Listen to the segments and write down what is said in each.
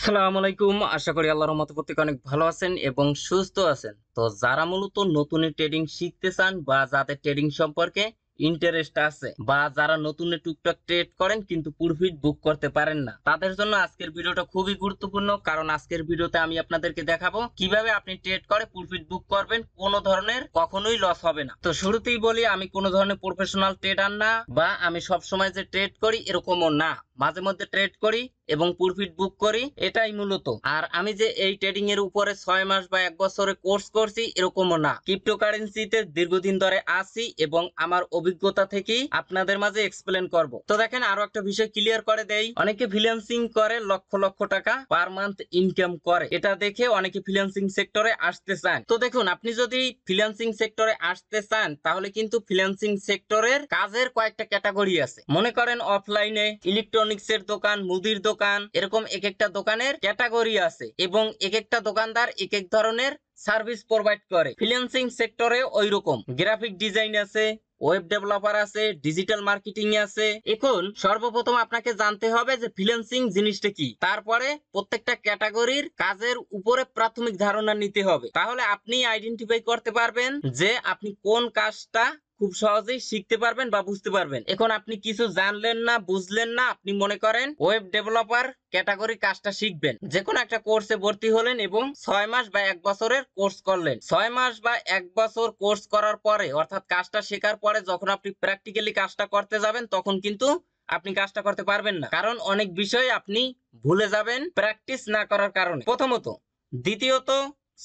আসসালামু আলাইকুম। আশা করি আল্লাহর রহমতে প্রত্যেকে অনেক ভালো আছেন এবং সুস্থ আছেন। তো যারা মূলত নতুন ট্রেডিং শিখতে চান বা যাদের ট্রেডিং সম্পর্কে ইন্টারেস্ট আছে বা যারা নতুন টুকটাক ট্রেড করেন কিন্তু প্রফিট বুক করতে পারেন না, তাদের জন্য আজকের ভিডিওটা খুবই গুরুত্বপূর্ণ। কারণ আজকের ভিডিওতে আমি আপনাদেরকে দেখাবো কিভাবে আপনি ট্রেড করে প্রফিট বুক করবেন, কোনো ধরনের কখনোই লস হবে না। তো শুরুতেই বলি, আমি কোনো ধরনের প্রফেশনাল ট্রেডার না বা আমি সব সময় যে ট্রেড করি এরকমও না, মাঝে মধ্যে ট্রেড করি এবং প্রফিট বুক করি, এটাই মূলত। আর আমি যে এই ট্রেডিং এর উপরে 6 মাস বা 1 বছরের কোর্স করছি এরকমও না। ক্রিপ্টোকারেন্সিতে দীর্ঘদিন ধরে আছি এবং আমার অভিজ্ঞতা থেকেই আপনাদের মাঝে এক্সপ্লেন করব। তো দেখেন, আরো একটা বিষয় ক্লিয়ার করে দেই, অনেকে ফ্রিল্যান্সিং করে লক্ষ লক্ষ টাকা পার মান্থ ইনকাম করে, এটা দেখে অনেকে ফ্রিল্যান্সিং সেক্টরে আসতে চান। তো দেখুন, আপনি যদি ফ্রিল্যান্সিং সেক্টরে আসতে চান তাহলে কিন্তু ফ্রিল্যান্সিং সেক্টরের কাজের কয়েকটা ক্যাটাগরি আছে। মনে করেন অফলাইনে ইলেকট্রনিক্স এর দোকান, মুদির দোকান, এরকম এক একটা দোকানের ক্যাটাগরি আছে এবং এক একটা দোকানদার এক এক ধরনের সার্ভিস প্রোভাইড করে। ফ্রিল্যান্সিং সেক্টরে ওইরকম গ্রাফিক ডিজাইন আছে, ওয়েব ডেভেলপার আছে, ডিজিটাল মার্কেটিং আছে। এখন সর্বপ্রথম আপনাকে জানতে হবে যে ফ্রিল্যান্সিং জিনিসটা কি, তারপরে প্রত্যেকটা ক্যাটাগরির কাজের উপরে প্রাথমিক ধারণা নিতে হবে। তাহলে আপনি আইডেন্টিফাই করতে পারবেন যে আপনি কোন কাজটা খুব সহজেই শিখতে পারবেন বা বুঝতে পারবেন। এখন আপনি কিছু জানলেন না, বুঝলেন না, আপনি মনে করেন ওয়েব ডেভেলপার ক্যাটাগরি কাজটা শিখবেন, যে কোনো একটা কোর্সে ভর্তি হলেন এবং 6 মাস বা 1 বছরের কোর্স করলেন। 6 মাস বা 1 বছর কোর্স করার পরে, অর্থাৎ কাজটা শেখার পরে যখন আপনি প্র্যাকটিক্যালি কাজটা করতে যাবেন তখন কিন্তু আপনি কাজটা করতে পারবেন না, কারণ অনেক বিষয় আপনি ভুলে যাবেন প্র্যাকটিস না করার কারণে, প্রথমত। দ্বিতীয়ত,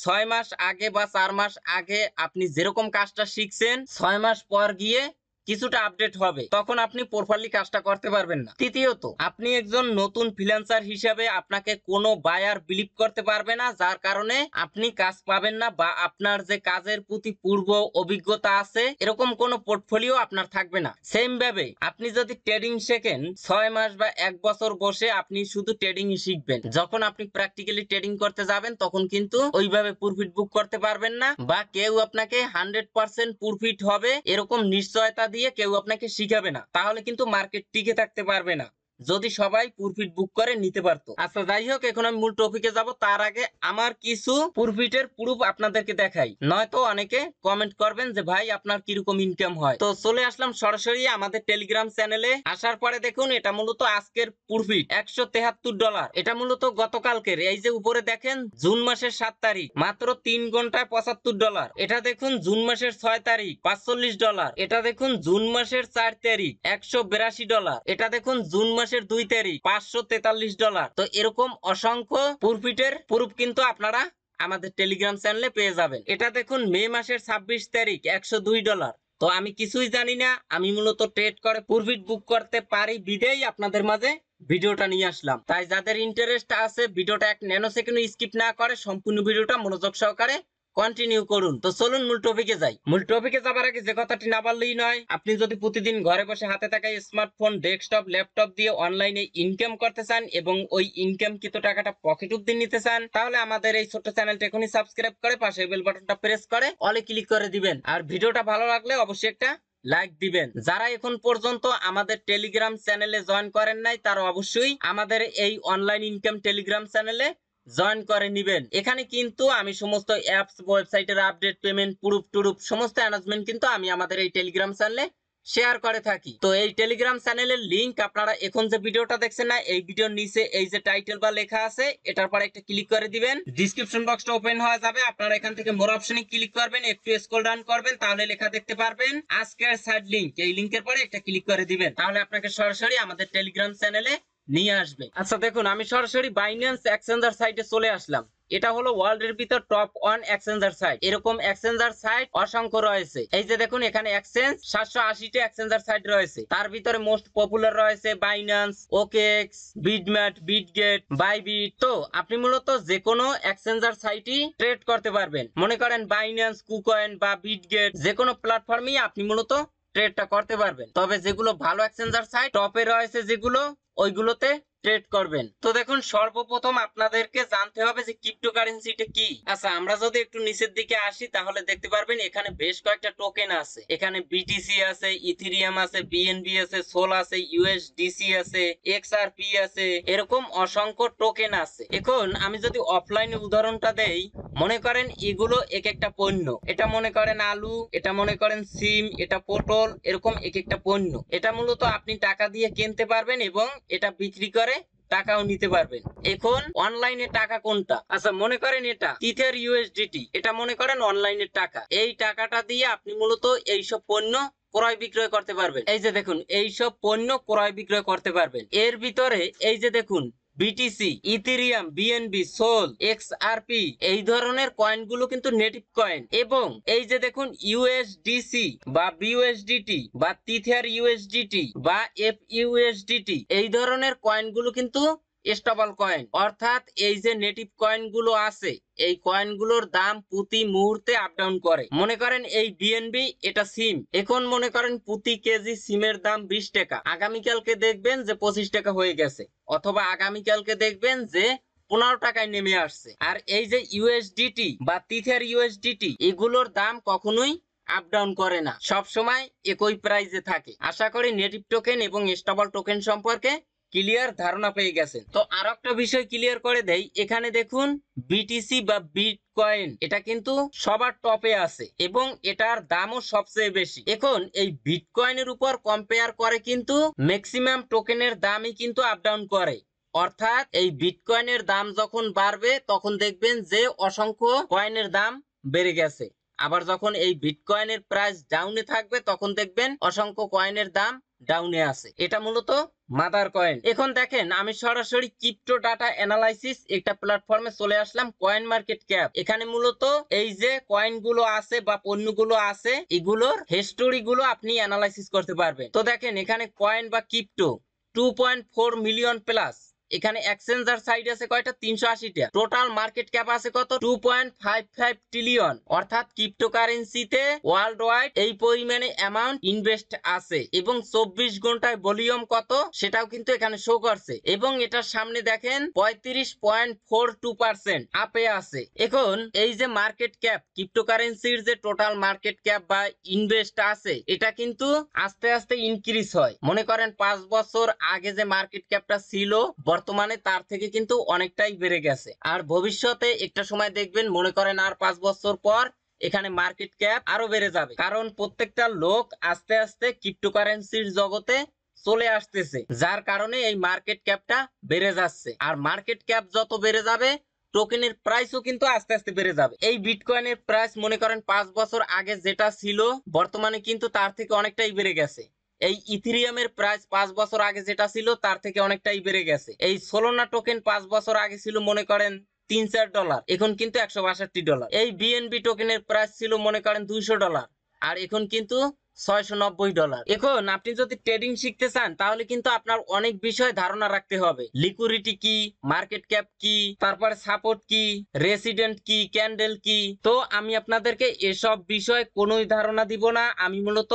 6 মাস আগে বা 4 মাস আগে আপনি যেরকম কাজটা শিখছেন 6 মাস পর গিয়ে কিছুটা আপডেট হবে, তখন আপনি প্রপারলি কাজটা করতে পারবেন না। তৃতীয়ত, আপনি একজন নতুন ফ্রিল্যান্সার হিসাবে আপনাকে কোনো বায়ার বিলিভ করতে পারবে না, যার কারণে আপনি কাজ পাবেন না বা আপনার যে কাজের প্রতি পূর্ব অভিজ্ঞতা আছে এরকম কোনো পোর্টফোলিও আপনার থাকবে না। সেম ভাবে আপনি যদি ট্রেডিং শেখেন 6 মাস বা 1 বছর বসে আপনি শুধু ট্রেডিংই শিখবেন, যখন আপনি প্র্যাকটিক্যালি ট্রেডিং করতে যাবেন তখন কিন্তু ওইভাবে প্রফিট বুক করতে পারবেন না বা কেউ আপনাকে 100% প্রফিট হবে এরকম নিশ্চয়তা দিয়ে কেউ আপনাকে শিখাবে না, তাহলে কিন্তু মার্কেট টিকে থাকতে পারবে না যদি সবাই প্রফিট বুক করে নিতে পারতো। আচ্ছা, যাই হোক, এখন আমি মূল টপিকে যাব। তার আগে আমার কিছু প্রফিটের প্রুফ আপনাদেরকে দেখাই, নয়তো অনেকে কমেন্ট করবেন যে ভাই আপনার কিরকম ইনকাম হয়। তো চলে আসলাম সরাসরি আমাদের টেলিগ্রাম চ্যানেলে। আসার পরে দেখুন, এটা মূলত আজকের প্রফিট $173। এটা মূলত গতকালকের। এই যে উপরে দেখেন জুন মাসের 7 তারিখ, মাত্র 3 ঘন্টায় $75। এটা দেখুন জুন মাসের 6 তারিখ $45। এটা দেখুন জুন মাসের 4 তারিখ $182। এটা দেখুন জুন মাসের 2 তারিখ $543। তো এরকম অসংখ্য প্রফিটের প্রুফ কিন্তু আপনারা আমাদের টেলিগ্রাম চ্যানেলে পেয়ে যাবেন। এটা দেখুন মে মাসের 26 তারিখ $102। তো আমি কিছুই জানি না, আমি মূলত ট্রেড করে প্রফিট বুক করতে পারি বিদেই আপনাদের মাঝে ভিডিওটা নিয়ে আসলাম। তাই যাদের ইন্টারেস্ট আছে ভিডিওটা 1 ন্যানো সেকেন্ড স্কিপ না করে সম্পূর্ণ ভিডিওটা মনোযোগ সহকারে কন্টিনিউ করুন। তো চলুন মূল টপিকে যাই। মূল টপিকে যাবার আগে যে কথাটি না বললেই নয়, আপনি যদি প্রতিদিন ঘরে বসে হাতে থাকা স্মার্টফোন, ডেস্কটপ, ল্যাপটপ দিয়ে অনলাইনে ইনকাম করতে চান এবং ওই ইনকাম কৃত টাকাটা পকেট অবধি নিতে চান, তাহলে আমাদের এই ছোট্ট চ্যানেলটা এখনই সাবস্ক্রাইব করে পাশে বেল বাটনটা প্রেস করে অলে ক্লিক করে দিবেন। আর ভিডিওটা ভালো লাগলে অবশ্যই একটা লাইক দিবেন। যারা এখন পর্যন্ত আমাদের টেলিগ্রাম চ্যানেলে জয়েন করেন নাই তারা অবশ্যই আমাদের এই অনলাইন ইনকাম টেলিগ্রাম চ্যানেলে জয়েন করে নিবেন। এখানে কিন্তু আমি সমস্ত অ্যাপস, ওয়েবসাইটের আপডেট, পেমেন্ট, প্রুফ টুরুফ সমস্ত অ্যানাউন্সমেন্ট কিন্তু আমি আমাদের এই টেলিগ্রাম চ্যানেলে শেয়ার করে থাকি। তো এই টেলিগ্রাম চ্যানেলের লিংক আপনারা এখন যে ভিডিওটা দেখছেন না, এই ভিডিওর নিচে এই যে টাইটেল বা লেখা আছে এটার পরে একটা ক্লিক করে দিবেন, ডেসক্রিপশন বক্সটা ওপেন হয়ে যাবে। আপনারা এখান থেকে মোর অপশনে ক্লিক করবেন, একটু স্ক্রল ডাউন করবেন, তাহলে লেখা দেখতে পারবেন আজকের সাইড লিংক। এই লিংকের পরে একটা ক্লিক করে দিবেন, তাহলে আপনাকে সরাসরি আমাদের টেলিগ্রাম চ্যানেলে নিয়ে আসবে। আচ্ছা দেখুন, আমি সরাসরি বাইন্যান্স এক্সচেঞ্জার সাইটে চলে আসলাম। এটা হলো ওয়ার্ল্ডের ভিতর টপ 1 এক্সচেঞ্জার সাইট। এরকম এক্সচেঞ্জার সাইট অসংখ্য রয়েছে। এই যে দেখুন এখানে এক্সচেঞ্জ 780টা এক্সচেঞ্জার সাইট রয়েছে। তার ভিতরে মোস্ট পপুলার রয়েছে বাইন্যান্স, ওকেএক্স, বিটম্যাট, বিটগেট, বাইবিট। তো আপনি মূলত যে কোনো এক্সচেঞ্জার সাইটই ট্রেড করতে পারবেন। মনে করেন বাইন্যান্স, কুকয়েন বা বিটগেট, যে কোনো প্ল্যাটফর্মই আপনি মূলত ট্রেডটা করতে পারবেন। তবে যেগুলো ভালো এক্সচেঞ্জার সাইট টপে রয়েছে যেগুলো, ওইগুলোতে ট্রেড করবেন। তো দেখুন সর্বপ্রথম আপনাদেরকে জানতে হবে যে ক্রিপ্টোকারেন্সিটা কি। আচ্ছা আমরা যদি একটু নিচের দিকে আসি তাহলে দেখতে পারবেন এখানে বেশ কয়েকটা টোকেন আছে। এখানে বিটিসি আছে, ইথেরিয়াম আছে, বিএনবি আছে, সোল আছে, ইউএসডিসি আছে, এক্সআরপি আছে, এরকম অসংখ্য টোকেন আছে। এখন আমি যদি অফলাইনে উদাহরণটা দেই, মনে করেন এগুলো এক একটা পণ্য। এটা মনে করেন আলু, এটা মনে করেন সিম, এটা পটল, এরকম এক একটা পণ্য। এটা মূলত আপনি টাকা দিয়ে কিনতে পারবেন এবং এটা বিক্রি করে টাকাও নিতে পারবেন। এখন অনলাইনে টাকা কোনটা? আচ্ছা মনে করেন এটা ইথের ইউএসডিটি, এটা মনে করেন অনলাইনের টাকা। এই টাকাটা দিয়ে আপনি মূলত এইসব পণ্য ক্রয় বিক্রয় করতে পারবেন। এই যে দেখুন এইসব পণ্য ক্রয় বিক্রয় করতে পারবেন। এর ভিতরে এই যে দেখুন BTC, Ethereum, BNB, SOL, XRP এই ধরনের কয়েনগুলো কিন্তু নেটিভ কয়েন। এবং এই যে দেখুন ইউএসডিসি বা বিইউএসডিটি বা তিথিয়ার ইউএসডিটি বা এফইউএসডিটি এই ধরনের কয়েনগুলো কিন্তু স্টেবল কয়েন। অর্থাৎ এই যে নেটিভ কয়েনগুলো আছে এই কয়েনগুলোর দাম প্রতি মুহূর্তে আপ ডাউন করে। মনে করেন এই বিএনবি এটা সিম, এখন মনে করেন প্রতি কেজি সিমের দাম 20 টাকা, আগামীকালকে দেখবেন যে 25 টাকা হয়ে গেছে, অথবা আগামীকালকে দেখবেন যে 15 টাকায় নেমে আসছে। আর এই যে ইউএসডিটি বা তিথিয়ার ইউএসডিটি এগুলোর দাম কখনোই আপ ডাউন করে না, সব সময় একই প্রাইসে থাকে। আশা করি নেটিভ টোকেন এবং স্টেবল টোকেন সম্পর্কে ক্লিয়ার ধারণা পেয়ে গেছেন। তো আর একটা বিষয় ক্লিয়ার করে দেই, এখানে দেখুন বিটিসি বা বিটকয়েন এটা কিন্তু সবার টপে আছে এবং এটার দামও সবচেয়ে বেশি। এখন এই বিটকয়েনের উপর কম্পেয়ার করে কিন্তু ম্যাক্সিমাম টোকেনের দামই কিন্তু আপ ডাউন করে। অর্থাৎ এই বিটকয়েনের দাম যখন বাড়বে তখন দেখবেন যে অসংখ্য কয়েনের দাম বেড়ে গেছে, আবার যখন এই বিটকয়েনের প্রাইস ডাউনে থাকবে তখন দেখবেন অসংখ্য কয়েনের দাম ডাউনে আছে। এটা মূলত মাদার কয়েন। এখন দেখেন আমি সরাসরি ক্রিপ্টো ডাটা অ্যানালাইসিস একটা প্ল্যাটফর্মে চলে আসলাম, কয়েন মার্কেট ক্যাপ। এখানে মূলত এই যে কয়েন গুলো আছে বা পণ্যগুলো আছে এগুলোর হিস্টোরি গুলো আপনি অ্যানালাইসিস করতে পারবেন। তো দেখেন এখানে কয়েন বা ক্রিপ্টো 2.4 মিলিয়ন প্লাস। এখানে এক্সচেঞ্জার সাইড আছে কয়টা? 380টা। টোটাল মার্কেট ক্যাপ আছে কত? 2.55 ট্রিলিয়ন। অর্থাৎ ক্রিপ্টোকারেন্সিতে ওয়ার্ল্ড ওয়াইড এই পরিমাণে অ্যামাউন্ট ইনভেস্ট আছে এবং 24 ঘন্টায় ভলিউম কত সেটাও কিন্তু এখানে শো করছে। এবং এটার সামনে দেখেন 35.42% আপে আছে। এখন এই যে মার্কেট ক্যাপ, ক্রিপ্টোকারেন্সির যে টোটাল মার্কেট ক্যাপ বা ইনভেস্ট আছে এটা কিন্তু আস্তে আস্তে ইনক্রিজ হয়। মনে করেন 5 বছর আগে যে মার্কেট ক্যাপটা ছিল বর্তমানে তার থেকে কিন্তু অনেকটাই বেড়ে গেছে। আর ভবিষ্যতে একটা সময় দেখবেন মনে করেন আর 5 বছর পর এখানে মার্কেট ক্যাপ আরো বেড়ে যাবে, কারণ প্রত্যেকটা লোক আস্তে আস্তে ক্রিপ্টোকারেন্সির জগতে চলে আসতেছে, যার কারণে এই মার্কেট ক্যাপটা বেড়ে যাচ্ছে। আর মার্কেট ক্যাপ যত বেড়ে যাবে টোকেনের প্রাইসও কিন্তু আস্তে আস্তে বেড়ে যাবে। এই বিটকয়েনের প্রাইস মনে করেন 5 বছর আগে যেটা ছিল বর্তমানে কিন্তু তার থেকে অনেকটাই বেড়ে গেছে। এই ইথেরিয়ামের প্রাইস 5 বছর আগে যেটা ছিল তার থেকে অনেকটাই বেড়ে গেছে। এই সোলোনা টোকেন 5 বছর আগে ছিল মনে করেন $3-4, এখন কিন্তু $162। এই বিএনবি টোকেনের প্রাইস ছিল মনে করেন $200 আর এখন কিন্তু $690। এখন আপনি যদি ট্রেডিং শিখতে চান তাহলে কিন্তু আপনার অনেক বিষয় ধারণা রাখতে হবে। লিকুইডিটি কি, মার্কেট ক্যাপ কি, তারপরে সাপোর্ট কি, রেসিডেন্ট কি, ক্যান্ডেল কি। তো আমি আপনাদেরকে এসব বিষয় কোনোই ধারণা দিব না, আমি মূলত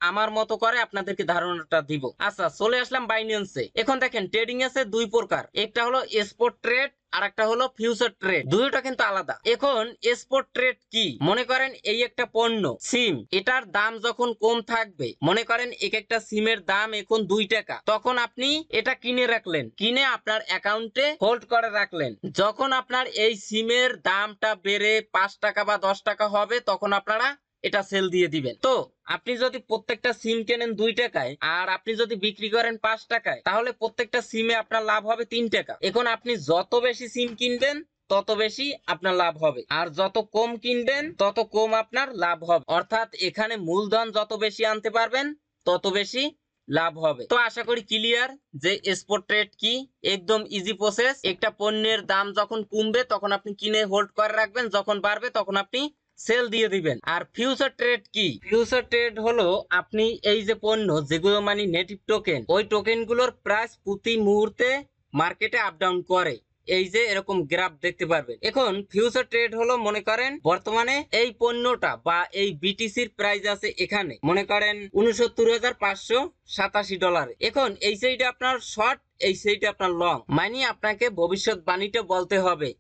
আমার মতো করে আপনাদেরকে ধারণাটা দিব। আচ্ছা চলে আসলাম বাইন্যান্সে। এখন দেখেন ট্রেডিং আছে দুই প্রকার, একটা হলো স্পট ট্রেড আর একটা হলো ফিউচার ট্রেড, দুইটা কিন্তু আলাদা। এখন স্পট ট্রেড কি? মনে করেন এই একটা পণ্য সিম, এটার দাম যখন কম থাকবে, মনে করেন এক একটা সিমের দাম এখন 2 টাকা, তখন আপনি এটা কিনে রাখলেন, কিনে আপনার অ্যাকাউন্টে হোল্ড করে রাখলেন। যখন আপনার এই সিমের দামটা বেড়ে 5 টাকা বা 10 টাকা হবে তখন আপনারা এটা সেল দিয়ে দিবেন। তো আপনি যদি প্রত্যেকটা সিম কেনেন 2 টাকায় আর আপনি যদি বিক্রি করেন 5 টাকায়, তাহলে প্রত্যেকটা সিমে আপনার লাভ হবে 3 টাকা। এখন আপনি যত বেশি সিম কিনবেন তত বেশি আপনার লাভ হবে, আর যত কম কিনবেন তত কম আপনার লাভ হবে। অর্থাৎ এখানে মূলধন যত বেশি আনতে পারবেন তত বেশি লাভ হবে। তো আশা করি ক্লিয়ার যে স্পট ট্রেড কি। একদম ইজি প্রসেস। একটা পণ্যের দাম যখন কমবে তখন আপনি কিনে হোল্ড করে রাখবেন, যখন বাড়বে তখন আপনি সেল দিয়ে দিবেন। আর ফিউচার ট্রেড কি? ফিউচার ট্রেড হলো আপনি এই যে পণ্য যেগুলো মানে নেটিভ টোকেন, ওই টোকেন গুলোর প্রাইস প্রতি মুহূর্তে মার্কেটে আপ ডাউন করে, এই যে এরকম গ্রাফ দেখতে পারবেন। এখন ফিউচার ট্রেড হলো মনে করেন বর্তমানে এই পণ্যটা বা এই বিটিসির প্রাইস আছে এখানে মনে করেন $69,587। এখন এই সাইডে আপনার শর্ট এই সেইটা আপনার লং, মানে আপনাকে ভবিষ্যৎবাণীটা বলতে হবে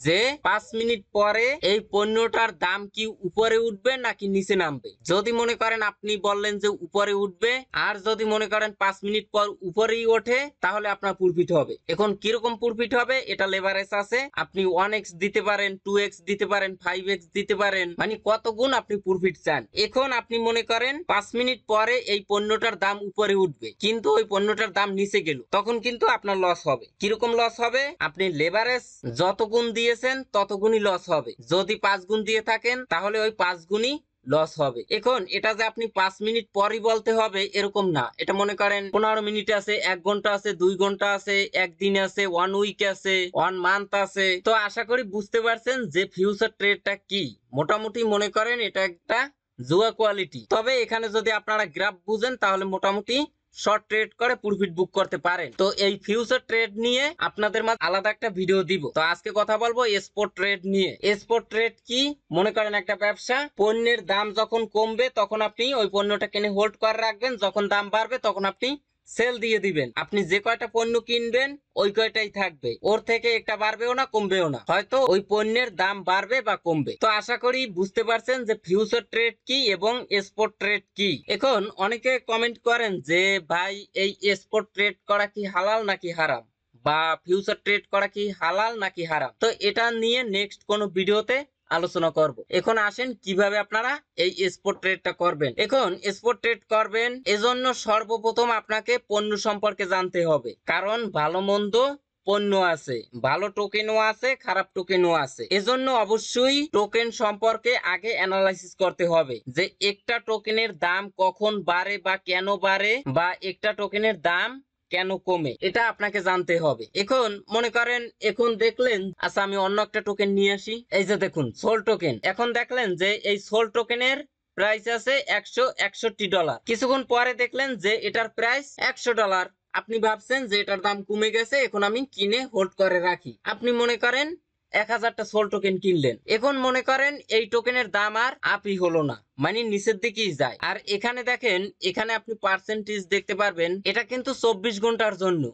যে 5 মিনিট পরে এই পণ্যটার দাম কি উপরে উঠবে নাকি নিচে নামবে। যদি মনে করেন আপনি বললেন যে উপরে উঠবে, আর যদি মনে করেন 5 মিনিট পর উপরেই ওঠে, তাহলে আপনার প্রফিট হবে। এখন কিরকম প্রফিট হবে, এটা লেভারেজ আছে, আপনি 1x দিতে পারেন, 2x দিতে পারেন, 5x দিতে পারেন, মানে কত গুণ আপনি প্রফিট চান। এখন আপনি মনে করেন 5 মিনিট পরে এই পণ্যটার দাম উপরে উঠবে, কিন্তু ওই পণ্যটার দাম নিচে গেল, তখন কিন্তু আপনার লস হবে। কিরকম লস হবে, আপনি লেভারেজ যত গুণ দিয়েছেন তত গুণই লস হবে। যদি 5 গুণ দিয়ে থাকেন তাহলে ওই 5 গুণই লস হবে। এখন এটা যে আপনি 5 মিনিট পরই বলতে হবে এরকম না, এটা মনে করেন 15 মিনিট আছে, 1 ঘন্টা আছে, 2 ঘন্টা আছে, 1 দিন আছে, 1 উইক আছে, 1 মান্থ আছে। তো আশা করি বুঝতে পারছেন যে ফিউচার ট্রেডটা কি। মোটামুটি মনে করেন এটা একটা জুয়া কোয়ালিটি। তবে এখানে যদি আপনারা গ্রাফ বুঝেন তাহলে মোটামুটি শর্ট ট্রেড করে প্রফিট বুক করতে পারেন। তো এই ফিউচার ট্রেড নিয়ে আপনাদের মাঝে আলাদা একটা ভিডিও দিব। তো আজকে কথা বলবো স্পট ট্রেড নিয়ে। স্পট ট্রেড কি, মনে করেন একটা ব্যবসা, পণ্যের দাম যখন কমবে তখন আপনি ওই পণ্যটা কিনে হোল্ড করে রাখবেন, যখন দাম বাড়বে তখন আপনি সেল দিয়ে দিবেন। আপনি যে কয়টা পণ্য কিনবেন ওই কয়টাই থাকবে, ওর থেকে একটা বাড়বেও না কমবেও না, হয়তো ওই পণ্যের দাম বাড়বে বা কমবে। তো আশা করি বুঝতে পারছেন যে ফিউচার ট্রেড কি এবং স্পট ট্রেড কি। এখন অনেকে কমেন্ট করেন যে ভাই এই স্পট ট্রেড করা কি হালাল নাকি হারাম, বা ফিউচার ট্রেড করা কি হালাল নাকি হারাম। তো এটা নিয়ে নেক্সট কোন ভিডিওতে আলোচনা করব। এখন আসেন কিভাবে আপনারা এই স্পট ট্রেডটা করবেন। এখন স্পট ট্রেড করবেন এজন্য সর্বপ্রথম আপনাকে পণ্য সম্পর্কে জানতে হবে, কারণ ভালো মন্দ পণ্য আছে, ভালো টোকেনও আছে, খারাপ টোকেনও আছে। এজন্য অবশ্যই টোকেন সম্পর্কে আগে অ্যানালাইসিস করতে হবে যে একটা টোকেনের দাম কখন বাড়ে বা কেন বাড়ে, বা একটা টোকেনের দাম কেন কমে, এটা আপনাকে জানতে হবে। এখন মনে করেন এখন দেখলেন, আচ্ছা আমি অন্য একটা টোকেন নিয়ে আসি, এই যে দেখুন সোল টোকেন। এখন দেখলেন যে এই সোল টোকেনের প্রাইস আছে $161। কিছুক্ষণ পরে দেখলেন যে এটার প্রাইস $100। আপনি ভাবছেন যে এটার দাম কমে গেছে, এখন আমি কিনে হোল্ড করে রাখি। আপনি মনে করেন 1000টা সোল টোকেন কিনলেন। এখন মনে করেন এই টোকেনের দাম আর আপই হলো না, মানে নিচের দিকেই যায়। আর এখানে দেখেন, এখানে আপনি পার্সেন্টেজ দেখতে পারবেন, এটা কিন্তু 24 ঘন্টার জন্য।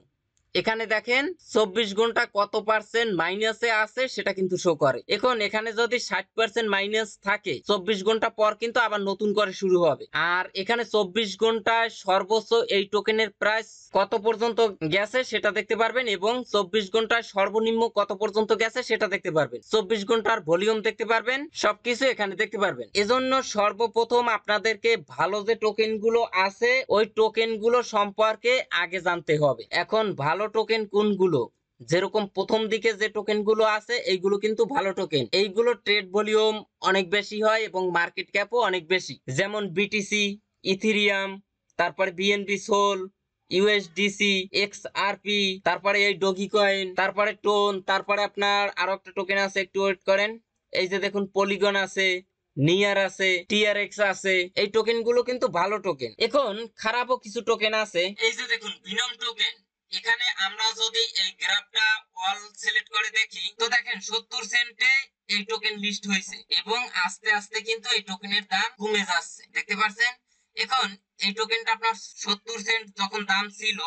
এখানে দেখেন 24 ঘন্টা কত পার্সেন্ট মাইনাসে আছে সেটা কিন্তু শো করে। এখন এখানে যদি 60% মাইনাস থাকে, 24 ঘন্টা পর কিন্তু আবার নতুন করে শুরু হবে। আর এখানে 24 ঘন্টায় সর্বোচ্চ এই টোকেনের প্রাইস কত পর্যন্ত গেছে সেটা দেখতে পারবেন, এবং 24 ঘন্টায় সর্বনিম্ন কত পর্যন্ত গেছে সেটা দেখতে পারবেন। 24 ঘন্টার ভলিউম দেখতে পারবেন, সবকিছু এখানে দেখতে পারবেন। এজন্য সর্বপ্রথম আপনাদেরকে ভালো যে টোকেন গুলো আছে ওই টোকেন গুলো সম্পর্কে আগে জানতে হবে। এখন ভালো টোকেন কোনগুলো, যেরকম প্রথম দিকে যে টোকেন গুলো আছে এইগুলো কিন্তু ভালো টোকেন, এইগুলো ট্রেড ভলিউম অনেক বেশি হয় এবং মার্কেট ক্যাপও অনেক বেশি, যেমন বিটিসি, ইথেরিয়াম, তারপরে বিএনবি সোল, ইউএসডিসি, এক্সআরপি, তারপরে এই ডগি কয়েন, তারপরে টোন, তারপরে আপনার আরো একটা টোকেন আছে, একটু ওয়েট করেন, এই যে দেখুন পলিগন আছে, নিয়ার আছে, টিআরএক্স আছে। এই টোকেন গুলো কিন্তু ভালো টোকেন। এখন খারাপও কিছু টোকেন আছে, এই যে দেখুন বিনম টোকেন। এখানে আমরা যদি এই গ্রাফটা অল সিলেক্ট করে দেখি, তো দেখেন 70 সেন্টে এই টোকেন লিস্ট হয়েছে এবং আস্তে আস্তে কিন্তু এই টোকেনের দাম কমে যাচ্ছে, দেখতে পাচ্ছেন। এখন এই টোকেনটা আপনার 70 সেন্ট যখন দাম ছিল,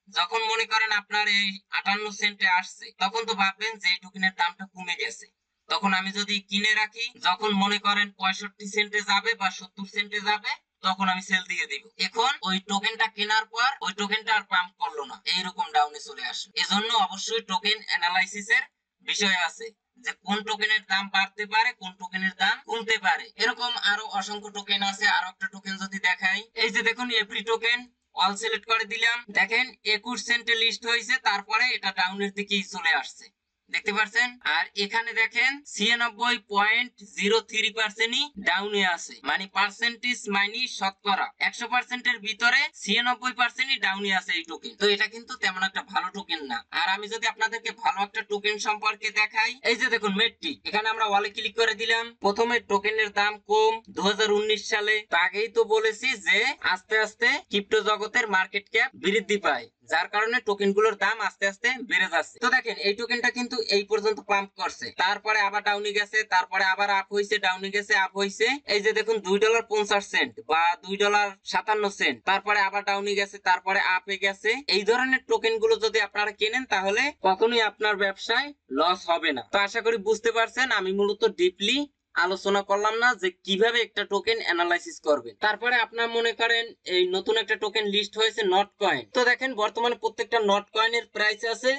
যখন মনে করেন আপনার এই 58 সেন্টে আসছে, তখন তো ভাববেন যে এই টোকেনের দামটা কমে গেছে। তখন আমি যদি কিনে রাখি, যখন মনে করেন 65 সেন্টে যাবে বা 70 সেন্টে যাবে, তখন আমি সেল দিয়ে দিব। এখন ওই টোকেনটা কেনার পর ওই টোকেনটা আর পাম্প করলো না, এইরকম ডাউনে চলে আসে। এজন্য অবশ্যই টোকেন অ্যানালাইসিসের বিষয় আছে যে কোন টোকেনের দাম বাড়তে পারে, কোন টোকেনের দাম কমতে পারে। এরকম আরো অসংখ্য টোকেন আছে। আরো একটা টোকেন যদি দেখাই, এই যে দেখুন এভরি টোকেন, অল সিলেক্ট করে দিলাম, দেখেন 21 সেন্টে লিস্ট হয়েছে, তারপরে এটা ডাউনের দিকেই চলে আসছে, দেখতে পাচ্ছেন। আর এখানে দেখেন 96.03% ডাউনে আছে, মানে পার্সেন্টেজ মানে শতকরা 100% এর ভিতরে 96% ডাউনে আছে এই টোকেন। তো এটা কিন্তু তেমন একটা ভালো টোকেন না। আর আমি যদি আপনাদেরকে ভালো একটা টোকেন সম্পর্কে দেখাই, এই যে দেখুন মেট্রিক, এখানে আমরা ওয়ালে ক্লিক করে দিলাম। প্রথমে টোকেনের দাম কম 2019 সালে, আগেই তো বলেছি যে আস্তে আস্তে ক্রিপ্টো জগতের মার্কেট ক্যাপ বৃদ্ধি পায়, যার কারণে টোকেন গুলোর দাম আস্তে আস্তে বেড়ে যাচ্ছে। তো দেখেন এই টোকেনটা কিন্তু এই পর্যন্ত পাম্প করছে, তারপরে আবার ডাউনে গেছে, তারপরে আবার আপ হয়েছে, ডাউনে গেছে, আপ হয়েছে। এই যে দেখুন $2.50 বা $2.57, তারপরে আবার ডাউনে গেছে, তারপরে আপে গেছে। এই ধরনের টোকেন গুলো যদি আপনারা কেনেন তাহলে কখনোই আপনার ব্যবসায় লস হবে না। তো আশা করি বুঝতে পারছেন, আমি মূলত ডিপলি আলোচনা করলাম না যে কিভাবে একটা টোকেন অ্যানালাইসিস করবেন। তারপরে আপনার মনে করেন এই নতুন একটা টোকেন লিস্ট হয়েছে নট কয়েন। তো দেখেন বর্তমানে প্রত্যেকটা নট কয়েনের প্রাইস আছে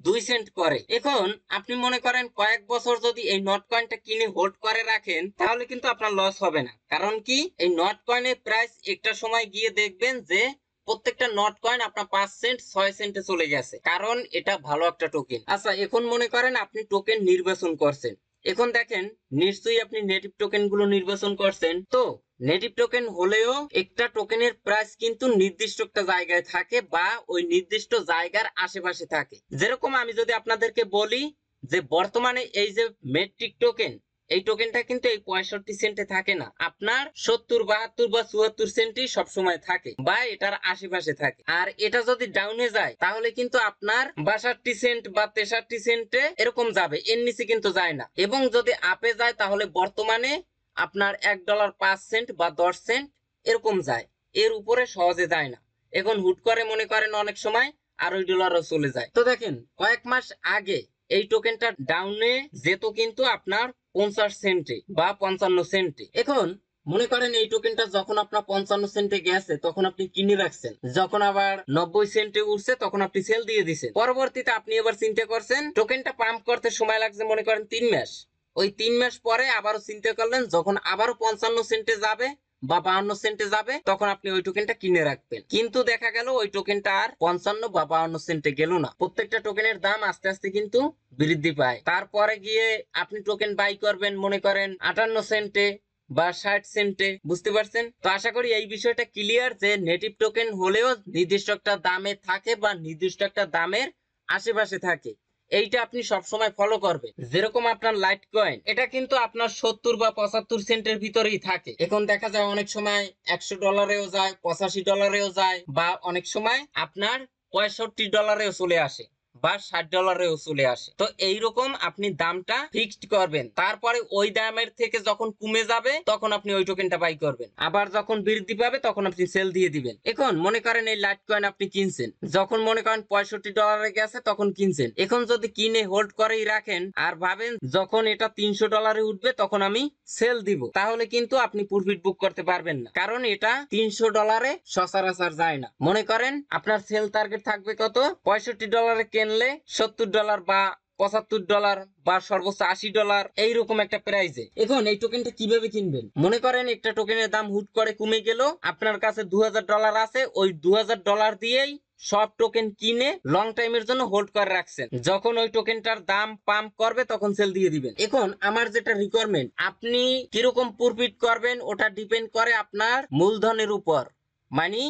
2 সেন্ট করে। এখন আপনি মনে করেন কয়েক বছর যদি এই নট কয়েনটা কিনে হোল্ড করে রাখেন তাহলে কিন্তু আপনার লস হবে না। কারণ কি, এই নট কয়েনের প্রাইস একটা সময় গিয়ে দেখবেন যে প্রত্যেকটা নট কয়েন আপনার 5 সেন্ট 6 সেন্টে চলে গেছে, কারণ এটা ভালো একটা টোকেন। আচ্ছা, এখন মনে করেন আপনি টোকেন নির্বাচন করছেন। এখন দেখেন নিশ্চয়ই আপনি নেটিভ টোকেন গুলো নির্বাচন করছেন। তো নেটিভ টোকেন হলেও একটা টোকেনের প্রাইস কিন্তু নির্দিষ্ট একটা জায়গায় থাকে বা ওই নির্দিষ্ট জায়গার আশেপাশে থাকে। যেরকম আমি যদি আপনাদেরকে বলি যে বর্তমানে এই যে মেট্রিক টোকেন, এই টোকেনটা কিন্তু এই 65 সেন্টে থাকে না, আপনার 70, 72 বা 74 সেন্টই সবসময় থাকে বা এটার আশেপাশে থাকে। আর এটা যদি ডাউনে যায় তাহলে কিন্তু আপনার 62 সেন্ট বা 63 সেন্টে এরকম যাবে, এর নিচে কিন্তু যায় না। এবং যদি আপে যায় তাহলে বর্তমানে আপনার $1.05 বা 10 সেন্ট এরকম যায়, এর উপরে সহজে যায় না। এখন হুট করে মনে করেন অনেক সময় $2.5 চলে যায়। তো দেখেন কয়েক মাস আগে এই টোকেনটা ডাউনে যেত কিন্তু আপনার 50 সেন্টে বা 55 সেন্টে। এখন মনে করেন এই টোকেনটা যখন আপনার 55 সেন্টে গেছে তখন আপনি কিনে রাখছেন, যখন আবার 90 সেন্টে উঠছে তখন আপনি সেল দিয়ে দিচ্ছেন। পরবর্তীতে আপনি এবার চিন্তা করছেন টোকেনটা পাম্প করতে সময় লাগছে মনে করেন 3 মাস। ওই 3 মাস পরে আবারও চিন্তা করলেন যখন আবারও 55 সেন্টে যাবে বা 52 সেন্টে যাবে তখন আপনি ওই টোকেনটা কিনে রাখবেন। কিন্তু দেখা গেল ওই টোকেনটা আর 55 বা 52 সেন্টে গেল না। প্রত্যেকটা টোকেনের দাম আস্তে আস্তে কিন্তু বৃদ্ধি পায়। তারপরে গিয়ে আপনি টোকেন বাই করবেন মনে করেন 58 সেন্টে বা 60 সেন্টে। বুঝতে পারছেন? তো আশা করি এই বিষয়টা ক্লিয়ার যে নেটিভ টোকেন হলেও নির্দিষ্ট একটা দামে থাকে বা নির্দিষ্ট একটা দামের আশেপাশে থাকে। এইটা আপনি সব সময় ফলো করবেন। যেরকম আপনার লাইট কয়েন, এটা কিন্তু আপনার 70 বা 75 সেন্টের ভিতরেই থাকে। এখন দেখা যায় অনেক সময় $100 যায়, $85 যায় বা অনেক সময় আপনার $65 চলে আসে বা $60 চলে আসে। তো এইরকম আপনি দামটা ফিক্সড করবেন, তারপরে ওই দামের থেকে যখন কমে যাবে তখন আপনি ওই টোকেনটা বাই করবেন, আবার যখন বৃদ্ধি পাবে তখন আপনি সেল দিয়ে দিবেন। এখন মনে করেন এই লাইট কয়েন আপনি কিনছেন, যখন মনে করেন $65 গেছে তখন কিনছেন। এখন যদি কিনে হোল্ড করেই রাখেন আর ভাবেন যখন এটা $300 উঠবে তখন আমি সেল দিব, তাহলে কিন্তু আপনি প্রফিট বুক করতে পারবেন না, কারণ এটা $300 সচরাচর যায় না। মনে করেন আপনার সেল টার্গেট থাকবে কত, $65 কিনলে $70 বা $75 বা সর্বোচ্চ $80 এইরকম একটা প্রাইজে। এখন এই টোকেনটা কিভাবে কিনবেন? মনে করেন একটা টোকেনের দাম হুট করে কমে গেল, আপনার কাছে $2000 আছে, ওই $2000 দিয়েই সব টোকেন কিনে লং টাইমের জন্য হোল্ড করে রাখছেন। যখন ওই টোকেনটার দাম পাম্প করবে তখন সেল দিয়ে দিবেন। এখন আমার যেটা রিকোয়ারমেন্ট, আপনি কিরকম প্রফিট করবেন ওটা ডিপেন্ড করে আপনার মূলধনের উপর, মানে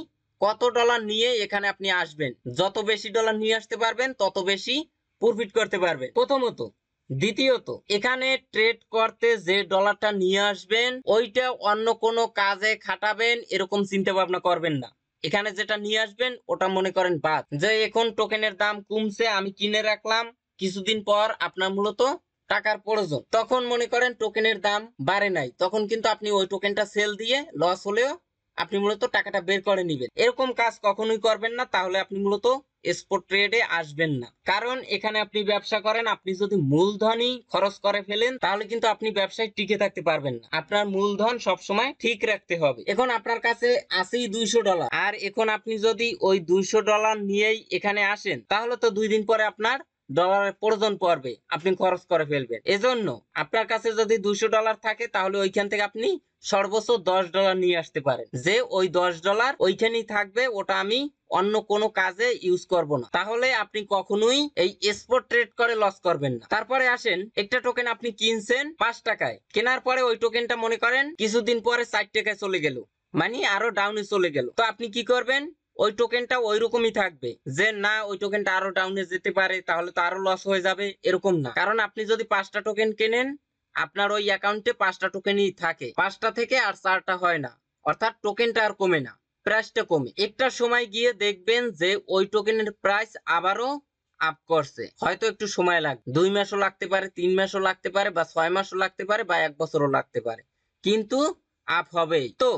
কত ডলার নিয়ে এখানে আপনি আসবেন। যত বেশি ডলার নিয়ে আসতে পারবেন তত বেশি প্রফিট করতে পারবেন প্রথমত। দ্বিতীয়ত, এখানে ট্রেড করতে যে ডলারটা নিয়ে আসবেন ওইটা অন্য কোনো কাজে খাটাবেন এরকম চিন্তা ভাবনা করবেন না। এখানে যেটা নিয়ে আসবেন ওটা মনে করেন বাদ, যে এখন টোকেনের দাম কমছে আমি কিনে রাখলাম, কিছুদিন পর আপনার মূলত টাকার প্রয়োজন, তখন মনে করেন টোকেনের দাম বাড়ে নাই, তখন কিন্তু আপনি ওই টোকেনটা সেল দিয়ে লস হলেও আপনি মূলত টাকাটা বের করে নিবেন। এরকম কাজ কখনোই করবেন না, তাহলে আপনি মূলত স্পট ট্রেডে আসবেন না। কারণ এখানে আপনি ব্যবসা করেন, আপনি যদি মূলধনই খরচ করে ফেলেন তাহলে কিন্তু আপনি ব্যবসায় টিকে থাকতে পারবেন না। আপনার মূলধন সবসময় ঠিক রাখতে হবে। এখন আপনার কাছে আছেই $200, আর এখন আপনি যদি ওই $200 নিয়েই এখানে আসেন তাহলে তো 2 দিন পরে আপনার ডলারের প্রয়োজন পড়বে, আপনি খরচ করে ফেলবেন। এজন্য আপনার কাছে যদি $200 থাকে তাহলে ওইখান থেকে আপনি সর্বোচ্চ $10 নিয়ে আসতে পারেন, যে ওই $10 ওইখানেই থাকবে, ওটা আমি অন্য কোনো কাজে ইউজ করব না। তাহলে আপনি কখনোই এই স্পট ট্রেড করে লস করবেন না। তারপরে আসেন, একটা টোকেন আপনি কিনছেন 5 টাকায়, কেনার পরে ওই টোকেনটা মনে করেন কিছুদিন পরে 4 টাকায় চলে গেল, মানে আরো ডাউনে চলে গেল। তো আপনি কি করবেন? ওই টোকেনটা ওই রকমই থাকবে, যে না ওই টোকেনটা আরো ডাউনে যেতে পারে, তাহলে তো আরো লস হয়ে যাবে, এরকম না। কারণ আপনি যদি 5টা টোকেন কেনেন আপনার ওই অ্যাকাউন্টে 5টা টোকেনই থাকে, 5টা থেকে আর 4টা হয় না, অর্থাৎ টোকেনটা আর কমে না। প্রাইসটা কমে। একটা সময় গিয়ে দেখবেন যে ওই টোকেনের প্রাইস আবারও আপ করছে। হয়তো একটু সময় লাগবে, 2 মাসও লাগতে পারে, 3 মাসও লাগতে পারে, বা 6 মাসও লাগতে পারে, বা 1 বছরও লাগতে পারে, কিন্তু আপ হবেই। তো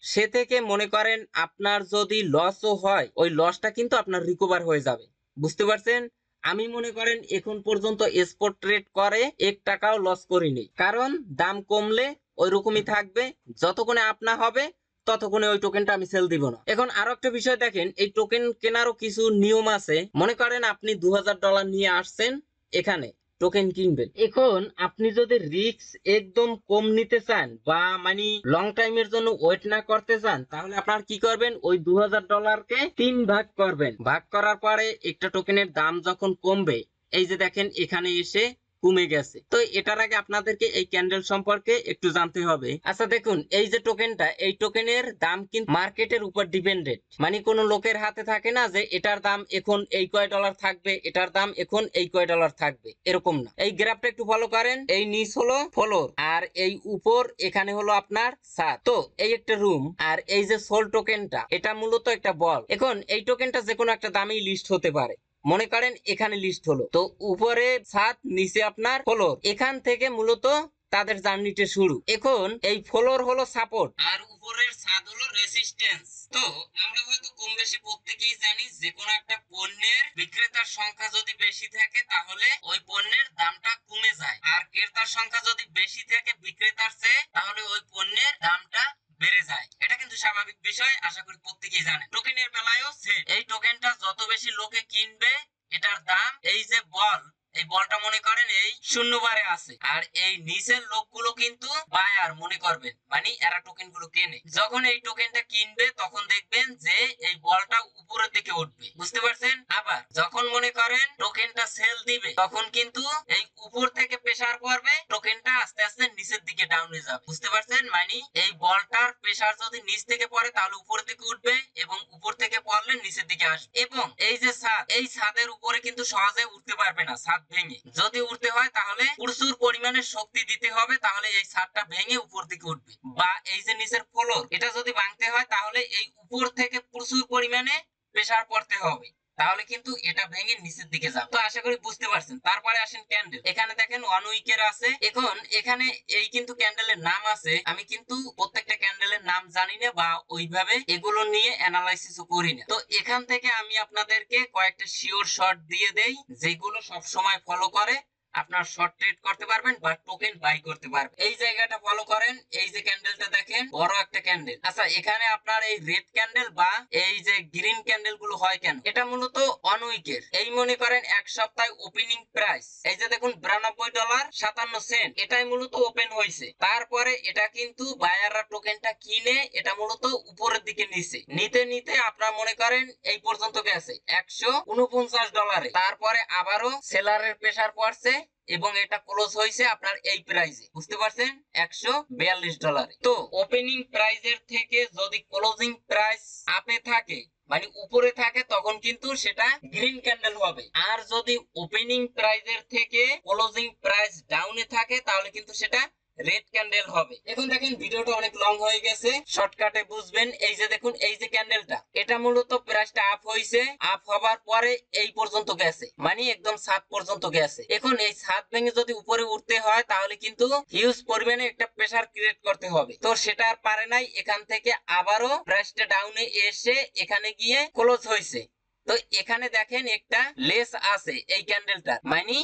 সে থেকে মনে করেন আপনার যদি লসও হয়, ওই লসটা কিন্তু আপনার রিকভার হয়ে যাবে। বুঝতে পারছেন? আমি মনে করেন এখন পর্যন্ত স্পট ট্রেড করে 1 টাকাও লস করিনি, কারণ দাম কমলে ওই রকমই থাকবে, যতক্ষণে আপ না হবে ততক্ষণে ওই টোকেনটা আমি সেল দিব না। এখন আরো একটা বিষয় দেখেন, এই টোকেন কেনারও কিছু নিয়ম আছে। মনে করেন আপনি $2000 নিয়ে আসছেন, এখানে টোকেন কিনবেন। এখন আপনি যদি রিস্ক একদম কম নিতে চান, বা মানে লং টাইমের জন্য ওয়েট না করতে চান, তাহলে আপনার কি করবেন, ওই $2000কে 3 ভাগ করবেন। ভাগ করার পরে একটা টোকেনের দাম যখন কমবে, এই যে দেখেন এখানে এসে কমে গেছে। তো এটার আগে আপনাদেরকে এই ক্যান্ডেল সম্পর্কে একটু জানতে হবে। আচ্ছা দেখুন, এই যে টোকেনটা, এই টোকেনের দাম কিন্তু মার্কেটের উপর ডিপেন্ডেন্ট। মানে কোন লোকের হাতে থাকে না যে এটার দাম এখন এই কয় ডলার থাকবে, এটার দাম এখন এই কয় ডলার থাকবে, এরকম না। এই গ্রাফটা একটু ফলো করেন। এই নিচ হলো ফ্লোর, আর এই উপর এখানে হলো আপনার ছাদ। তো এই একটা রুম, আর এই যে সোল টোকেনটা, এটা মূলত একটা বল। এখন এই টোকেনটা যে কোনো একটা দামেই লিস্ট হতে পারে। মনে করেন এখানে লিস্ট হলো, তো উপরে ছাদ, নিচে আপনার ফ্লোর, এখান থেকে মূলত তাদের জার্নিটা শুরু। এখন এই ফ্লোর হলো সাপোর্ট, আর উপরের ছাদ হলো রেসিস্ট্যান্স। তো আমরা হয়তো কম বেশি প্রত্যেকেই জানি, যে কোনো একটা পণ্যের বিক্রেতার সংখ্যা যদি বেশি থাকে তাহলে ওই পণ্যের দামটা কমে যায়, আর ক্রেতার সংখ্যা যদি বেশি থাকে বিক্রেতার চেয়ে, তাহলে ওই পণ্যের দামটা বেড়ে যায়। এটা কিন্তু স্বাভাবিক বিষয়, আশা করি প্রত্যেকেই জানেন। টোকেনের বেলায়ও সেম। এই টোকেনটা যত বেশি লোকে কিনবে, এটার দাম, এই যে বল, এই বলটা মনে করেন এই শূন্য বারে আছে, আর এই নিচের লোকগুলো কিন্তু বায়ার মনে করবেন, মানে এরা টোকেন গুলো কেনে। যখন এই টোকেনটা কিনবে তখন দেখবেন যে এই বলটা উপরের দিকে উঠবে। বুঝতে পারছেন? আবার যখন মনে করেন টোকেনটা সেল দিবে, তখন কিন্তু এই উপর থেকে প্রেসার পড়বে, টোকেনটা আস্তে আস্তে নিচের দিকে ডাউনে যাবে। বুঝতে পারছেন? মানে এই বলটার প্রেসার যদি নিচ থেকে পড়ে তাহলে উপরের দিকে উঠবে, এবং উপর থেকে পড়লে নিচের দিকে আসবে। এবং এই যে ছাদ, এই ছাদের উপরে কিন্তু সহজে উঠতে পারবে না। ছাদ ভেঙে যদি উঠতে হয় তাহলে প্রচুর পরিমাণে শক্তি দিতে হবে, তাহলে এই ছাদটা ভেঙে উপর দিকে উঠবে। বা এই যে নিচের ফ্লোর, এটা যদি ভাঙতে হয় তাহলে এই উপর থেকে প্রচুর পরিমাণে প্রেসার পড়তে হবে, তাহলে কিন্তু এটা ভেঙে নিচের দিকে যাবে। তো আশা করি বুঝতে পারছেন। তারপরে আসেন ক্যান্ডেল। এখানে দেখেন 1 উইকের আছে। এখন এখানে এই কিন্তু ক্যান্ডেলের নাম আছে, আমি কিন্তু প্রত্যেকটা ক্যান্ডেলের নাম জানি না, বা ওইভাবে এগুলো নিয়ে অ্যানালাইসিসও করি না। তো এখান থেকে আমি আপনাদেরকে কয়েকটা শিওর শর্ট দিয়ে দেই, যেগুলো সব সময় ফলো করে আপনার শর্ট ট্রেড করতে পারবেন বা টোকেন বাই করতে পারবেন। এই জায়গাটা ফলো করেন। এই যে ক্যান্ডেলটা দেখেন, বড় একটা ক্যান্ডেল। আচ্ছা, এখানে আপনার এই রেড ক্যান্ডেল বা এই যে গ্রিন ক্যান্ডেল গুলো হয় কেন? এটা মূলত 1 উইকের। এই মনে করেন এক সপ্তাহে ওপেনিং প্রাইস, এই যে দেখুন $92.57, এটাই মূলত ওপেন হয়েছে। তারপরে এটা কিন্তু বায়াররা টোকেনটা কিনে এটা মূলত উপরের দিকে নিছে, নিতে নিতে আপনার মনে করেন এই পর্যন্ত গেছে $149। তারপরে আবারও সেলারের প্রেসার পড়ছে এবং এটা ক্লোজ হয়েছে আপনার এই প্রাইসে। বুঝতে পারছেন? $142। তো ওপেনিং প্রাইসের থেকে যদি ক্লোজিং প্রাইস আপে থাকে, মানে উপরে থাকে, তখন কিন্তু সেটা গ্রিন ক্যান্ডেল হবে। আর যদি ওপেনিং প্রাইসের থেকে ক্লোজিং প্রাইস ডাউনে থাকে, তাহলে কিন্তু সেটা রেড ক্যান্ডেল হবে। এখন দেখেন ভিডিওটা অনেক লং হয়ে গেছে, শর্টকাটে বুঝবেন। এই যে দেখুন, এই যে ক্যান্ডেলটা, এটা মূলত প্রাইসটা আপ হয়েছে, আপ হবার পরে এই পর্যন্ত গেছে, মানে একদম ছাদ পর্যন্ত গেছে। এখন এই ছাদ ভেঙে যদি উপরে উঠতে হয়, তাহলে কিন্তু হিউজ পরিমাণে একটা প্রেসার ক্রিয়েট করতে হবে। তো সেটা আর পারে নাই, এখান থেকে আবারও প্রাইসটা ডাউনে এসে এখানে গিয়ে ক্লোজ হয়েছে। তো এখানে দেখেন একটা লেস আছে এই ক্যান্ডেলটা, মানে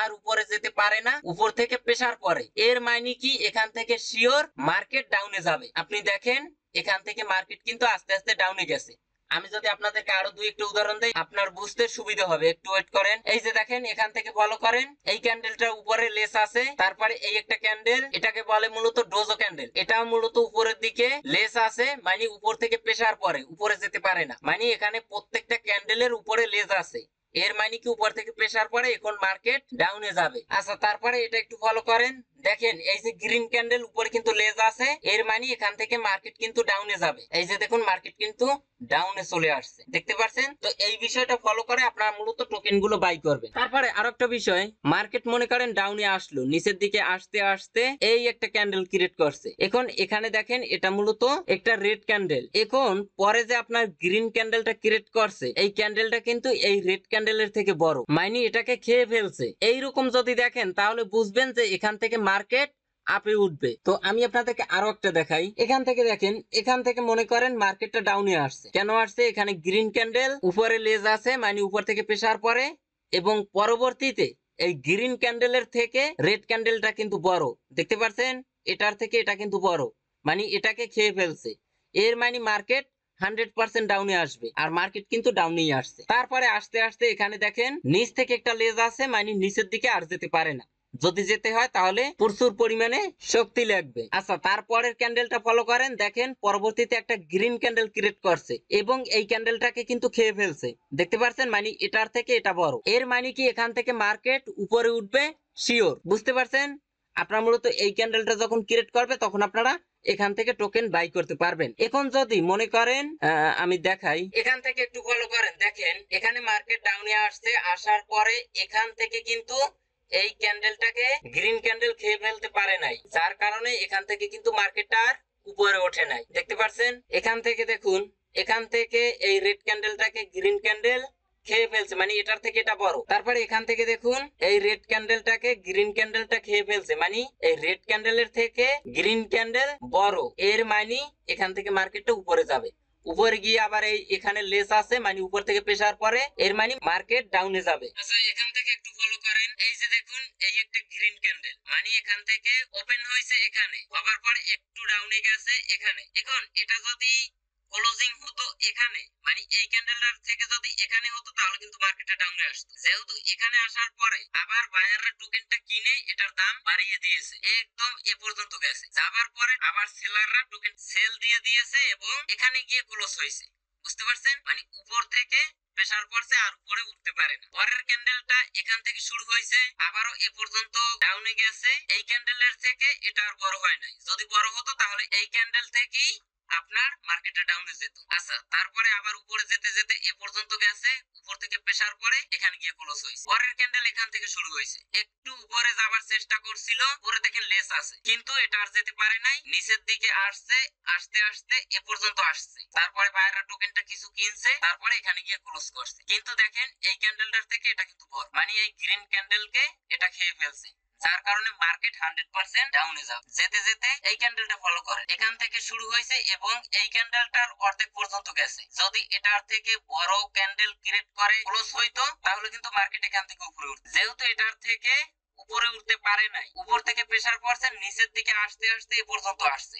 আর উপরে যেতে পারে না, উপর থেকে প্রেসার পড়ে। এর মানে কি, এখান থেকে শিওর মার্কেট ডাউনে যাবে। আপনি দেখেন এখান থেকে মার্কেট কিন্তু আস্তে আস্তে ডাউনে গেছে। আমি যদি আপনাদেরকে আরো দুই একটা উদাহরণ দেই, আপনার বুঝতে সুবিধা হবে, একটু ওয়েট করেন। এই যে দেখেন, এখান থেকে ফলো করেন, এই ক্যান্ডেলটার উপরে লেস আছে, তারপরে এই একটা ক্যান্ডেল, এটাকে বলে মূলত ডোজো ক্যান্ডেল, এটাও মূলত উপরের দিকে লেস আছে, মানে উপর থেকে প্রেসার পড়ে, উপরে যেতে পারে না। মানে এখানে প্রত্যেকটা ক্যান্ডেলের উপরে লেজ আছে, এর মানে কি উপর থেকে প্রেসার পড়ে, এখন মার্কেট ডাউনে যাবে। আচ্ছা, তারপরে এটা একটু ফলো করেন, দেখেন এই যে গ্রিন ক্যান্ডেল উপরে কিন্তু লেজ আছে, এর মানে এখান থেকে মার্কেট কিন্তু ডাউনে যাবে। এই যে দেখুন মার্কেট কিন্তু ডাউনে চলে আসছে, দেখতে পাচ্ছেন? তো এই বিষয়টা ফলো করে আপনারা মূলত টোকেন গুলো বাই করবেন। তারপরে আরেকটা বিষয়, মার্কেট মনে করেন ডাউনে আসলো, নিচের দিকে আসতে আসতে এই একটা ক্যান্ডেল ক্রিয়েট করছে। এখন এখানে দেখেন এটা মূলত একটা রেড ক্যান্ডেল। এখন পরে যে আপনার গ্রিন ক্যান্ডেলটা ক্রিয়েট করছে, এই ক্যান্ডেলটা কিন্তু এই রেড ক্যান্ডেলের থেকে বড়, মানে এটাকে খেয়ে ফেলছে। এইরকম যদি দেখেন তাহলে বুঝবেন যে এখান থেকে মার্কেট আপে উঠবে। তো আমি আপনাদেরকে আরো একটা দেখাই, এখান থেকে দেখেন, এখান থেকে মনে করেন মার্কেটটা ডাউনে আসছে। কেন আসছে? এখানে গ্রিন ক্যান্ডেল উপরে লেজ আছে, মানে উপর থেকে প্রেসার পড়ে, এবং পরবর্তীতে এই গ্রিন ক্যান্ডেলের থেকে রেড ক্যান্ডেলটা কিন্তু বড়, দেখতে পাচ্ছেন? এটার থেকে এটা কিন্তু বড়, মানে এটাকে খেয়ে ফেলছে। এর মানে মার্কেট 100% ডাউনে আসবে, আর মার্কেট কিন্তু ডাউনেই আসছে। তারপরে আস্তে আস্তে এখানে দেখেন নিচ থেকে একটা লেজ আছে, মানে নিচের দিকে আর যেতে পারে না। যদি যেতে হয় তাহলে প্রচুর পরিমাণে শক্তি লাগবে। আচ্ছা, তারপরের ক্যান্ডেলটা ফলো করেন, দেখেন পরবর্তীতে একটা গ্রিন ক্যান্ডেল ক্রিয়েট করছে এবং এই ক্যান্ডেলটাকে কিন্তু খেয়ে ফেলছে, দেখতে পাচ্ছেন? মানে এটার থেকে এটা বড়। এর মানে কি এখান থেকে মার্কেট উপরে উঠবে শিওর, বুঝতে পারছেন? আপনারা মূলত এই ক্যান্ডেলটা যখন ক্রিয়েট করবে তখন আপনারা এখান থেকে টোকেন বাই করতে পারবেন। এখন যদি মনে করেন আমি দেখাই, এখান থেকে একটু ফলো করেন, দেখেন এখানে মার্কেট ডাউনে আসছে, আসার পরে এখান থেকে কিন্তু এই ক্যান্ডেলটাকে গ্রিন ক্যান্ডেল খেয়ে ফেলতে পারে নাই, যার কারণে এখান থেকে কিন্তু মার্কেটটা আর উপরে ওঠে নাই, দেখতে পাচ্ছেন? এখান থেকে দেখুন, এখান থেকে এই রেড ক্যান্ডেলটাকে গ্রিন ক্যান্ডেল খেয়ে ফেলছে, মানে এটার থেকে এটা বড়। তারপরে এখান থেকে দেখুন এই রেড ক্যান্ডেলটাকে গ্রিন ক্যান্ডেলটা খেয়ে ফেলছে, মানে এই রেড ক্যান্ডেলের থেকে গ্রিন ক্যান্ডেল বড়। এর মানে এখান থেকে মার্কেটটা উপরে যাবে, উপরে গিয়ে আবার এই এখানে লেস আছে, মানে উপর থেকে প্রেসার পরে, এর মানে মার্কেট ডাউনে যাবে। আচ্ছা, এখান থেকে একটু ফলো করেন, এই যে দেখুন এই একটা গ্রিন ক্যান্ডেল, মানে এখান থেকে ওপেন হয়েছে, এখানে হবার পর একটু ডাউনে গেছে এখানে। এখন এটা যদি ক্লোজিং হতো এখানে, মানে এই ক্যান্ডেলটার থেকে যদি এখানে হতো তাহলে কিন্তু মার্কেটটা ডাউনে আসতো। যেহেতু এখানে আসার পরে আবার বায়াররা টোকেনটা কিনে এটার দাম বাড়িয়ে দিয়েছে, একদম এ পর্যন্ত গেছে, যাবার পরে আবার সেলাররা টোকেন সেল দিয়ে দিয়েছে এবং এখানে গিয়ে ক্লোজ হয়েছে, বুঝতে পারছেন? মানে উপর থেকে প্রেসার পড়ছে আর উপরে উঠতে পারে না। পরের ক্যান্ডেলটা এখান থেকে শুরু হয়েছে, আবারও এ পর্যন্ত ডাউনে গেছে। এই ক্যান্ডেলের থেকে এটা আর বড় হয় নাই, যদি বড় হতো তাহলে এই ক্যান্ডেল থেকেই আপনার মার্কেটটা ডাউনে যেত। আচ্ছা, তারপরে আবার উপরে যেতে যেতে এ পর্যন্ত গেছে, উপর থেকে প্রেসার পড়ে এখানে গিয়ে ক্লোজ হয়েছে। পরের ক্যান্ডেল এখান থেকে শুরু হয়েছে, একটু উপরে যাবার চেষ্টা করছিল, উপরে দেখেন লেস আছে, কিন্তু এটা আর যেতে পারে নাই, নিচের দিকে আসছে, আস্তে আস্তে এ পর্যন্ত আসছে। তারপরে বায়াররা টোকেনটা কিছু কিনছে, তারপরে এখানে গিয়ে ক্লোজ করছে। কিন্তু দেখেন এই ক্যান্ডেলটার থেকে এটা কিন্তু বড়, মানে এই গ্রিন ক্যান্ডেলকে এটা খেয়ে ফেলছে, যার কারণে মার্কেট 100% ডাউনে যাবে। যেতে যেতে এই ক্যান্ডেলটা ফলো করে, এখান থেকে শুরু হয়েছে এবং এই ক্যান্ডেলটার অর্ধেক পর্যন্ত গেছে। যদি এটার থেকে বড় ক্যান্ডেল ক্রিয়েট করে ক্লোজ হইতো তাহলে কিন্তু মার্কেট এখান থেকে উপরে উঠতো। যেহেতু এটার থেকে উপরে উঠতে পারে নাই, উপর থেকে প্রেসার পড়ছে, নিচের দিকে আসতে আসতে এ পর্যন্ত আসছে,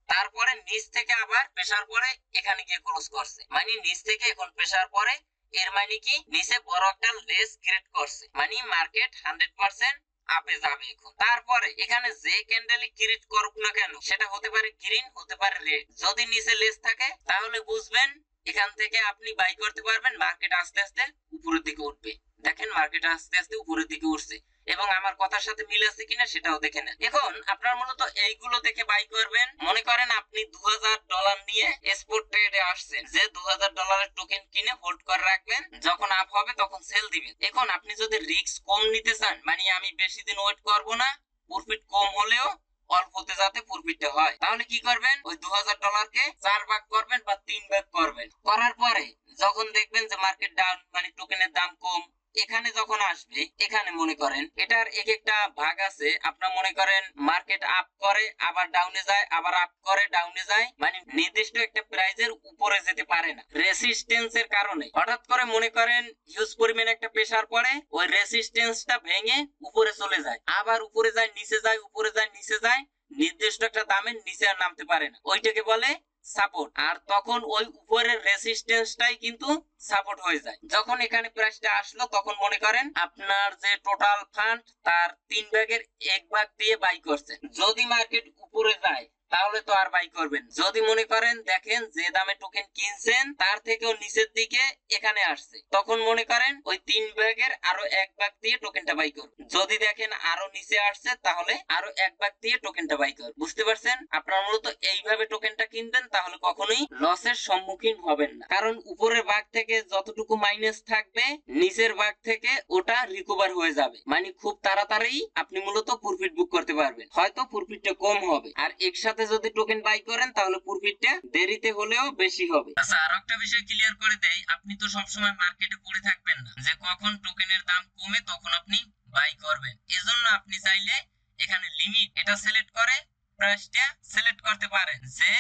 তারপরে নিচ থেকে আবার প্রেসার পরে এখানে গিয়ে ক্লোজ করছে, মানে নিচ থেকে এখন প্রেসার পরে, এর মানে কি নিচে বড় একটা লেস ক্রিয়েট করছে, মানে মার্কেট 100% আপে যাবে এখন। তারপরে এখানে যে ক্যান্ডেল ক্রিয়েট করুক না কেন, সেটা হতে পারে গ্রিন, হতে পারে রেড, যদি নিচে লেস থাকে তাহলে বুঝবেন এখান থেকে আপনি বাই করতে পারবেন, মার্কেট আস্তে আস্তে উপরের দিকে উঠবে। দেখেন মার্কেট আস্তে আস্তে উপরের দিকে উঠছে এবং আমার কথার সাথে মিল আছে কিনা সেটাও দেখে নেন। এখন আপনার মূলত এইগুলো দেখে বাই করবেন। মনে করেন আপনি $2000 নিয়ে স্পট ট্রেডে আসছেন, যে $2000 টোকেন কিনে হোল্ড করে রাখবেন, যখন আপ হবে তখন সেল দিবেন। এখন আপনি যদি রিস্ক কম নিতে চান, মানে আমি বেশি দিন ওয়েট করব না, প্রফিট কম হলেও অল্পতে যাতে প্রফিটটা হয়, তাহলে কি করবেন? ওই $2000 কে 4 ভাগ করবেন বা 3 ভাগ করবেন। করার পরে যখন দেখবেন যে মার্কেট ডাউন, মানে টোকেনের দাম কম, এখানে যখন আসবে, এখানে মনে করেন এটার এক একটা ভাগ আছে, আপনার মনে করেন মার্কেট আপ করে আবার ডাউনে যায়, আবার আপ করে ডাউনে যায়, মানে নির্দিষ্ট একটা প্রাইজের উপরে যেতে পারে না রেসিস্টেন্সের কারণে। হঠাৎ করে মনে করেন হিউজ পরিমাণে একটা প্রেসার পড়ে, ওই রেসিস্টেন্সটা ভেঙে উপরে চলে যায়, আবার উপরে যায়, নিচে যায়, উপরে যায়, নিচে যায়, নির্দিষ্ট একটা দামের নিচে আর নামতে পারে না, ওইটাকে বলে সাপোর্ট। আর তখন ওই উপরের রেসিস্টেন্সটাই কিন্তু সাপোর্ট হয়ে যায়। যখন এখানে প্রাইসটা আসলো তখন মনে করেন আপনার যে টোটাল ফান্ড তার 3 ভাগের 1 ভাগ দিয়ে বাই করছেন। যদি মার্কেট উপরে যায় তাহলে তো আর বাই করবেন। যদি মনে করেন দেখেন যে দামে টোকেন কিনছেন তার থেকেও নিচের দিকে এখানে আসছে, তখন মনে করেন ওই 3 ভাগের আরো 1 ভাগ দিয়ে টোকেনটা বাই করুন। যদি দেখেন আরো নিচে আসছে তাহলে আরো 1 ভাগ দিয়ে টোকেনটা বাই করুন। বুঝতে পারছেন? আপনারা মূলত এইভাবে টোকেনটা কিনবেন, তাহলে কখনোই লসের সম্মুখীন হবেন না। কারণ উপরের ভাগ থেকে যতটুকু মাইনাস থাকবে নিচের ভাগ থেকে ওটা রিকভার হয়ে যাবে, মানে খুব তাড়াতাড়ি আপনি মূলত প্রফিট বুক করতে পারবেন। হয়তো প্রফিটটা কম হবে, আর একসাথে যদি টোকেন বাই করেন তাহলে প্রফিটটা দেরিতে হলেও বেশি হবে। আচ্ছা, আরো একটা বিষয় ক্লিয়ার করে দেই, আপনি তো সবসময় মার্কেটে পড়ে থাকবেন না যে কখন টোকেনের দাম কমে তখন আপনি বাই করবেন। এজন্য আপনি চাইলে এখানে লিমিট এটা সিলেক্ট করে প্রাইসটা সিলেক্ট করতে পারেন, যে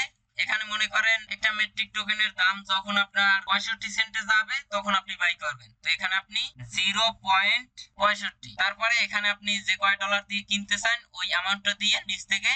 এখানে মনে করেন একটা মেট্রিক টোকেনের দাম যখন আপনার 65 সেন্টে যাবে তখন আপনি বাই করবেন। তো এখানে আপনি 0.65, তারপরে এখানে আপনি যে কয় ডলার দিয়ে কিনতে চান ওই অ্যামাউন্টটা দিয়ে নিচ থেকে